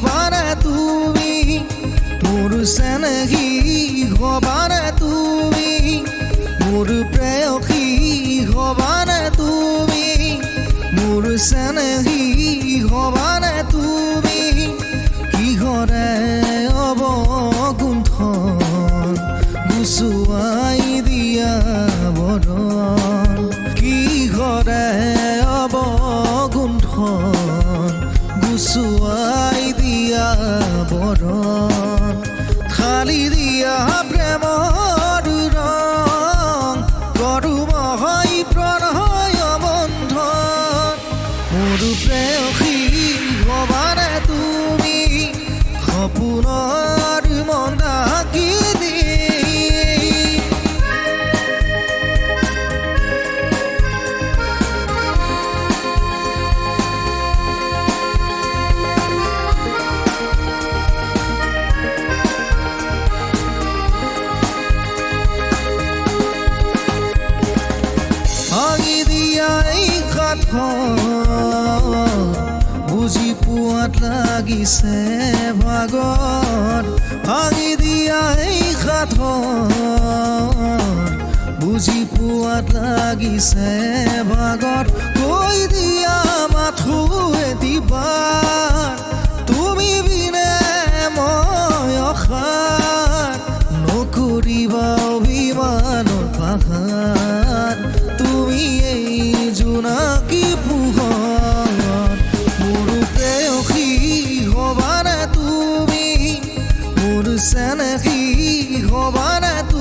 হবানে তুমি মোৰ চেনেহী হবানে তুমি মোৰ প্ৰেয়সী হবানে তুমি মোৰ চেনেহী হবানে তুমি কিহৰে অৱগুণ্ঠন গুচুৱাই দিয়া বৰণ কিহৰে অৱগুণ্ঠন গুচুৱাই দিয়া বৰণ খালি দিয়া প্ৰেমৰ ৰং কৰো মহাই প্ৰণয় বন্ধন মোৰ প্ৰেয়সী হবানে তুমি সপোনৰ মন্দাকি দি ভাঙি দিয়া এই কাঠৰ বুজি পোৱাত লাগিছে ভাগৰ ভাঙি দিয়া এই কাঠৰ বুজি পোৱাত লাগিছে ভাগৰ কৈ দিয়া মাথো এদিবাৰ তুমি বিনে মই অসাৰ নকৰিবা অভিমানৰ পাহাৰ তুমি এই জোনাকী পোহৰ মোৰ প্ৰেয়সী হবানে তুমি মোৰ চেনেহী হবানে তুমি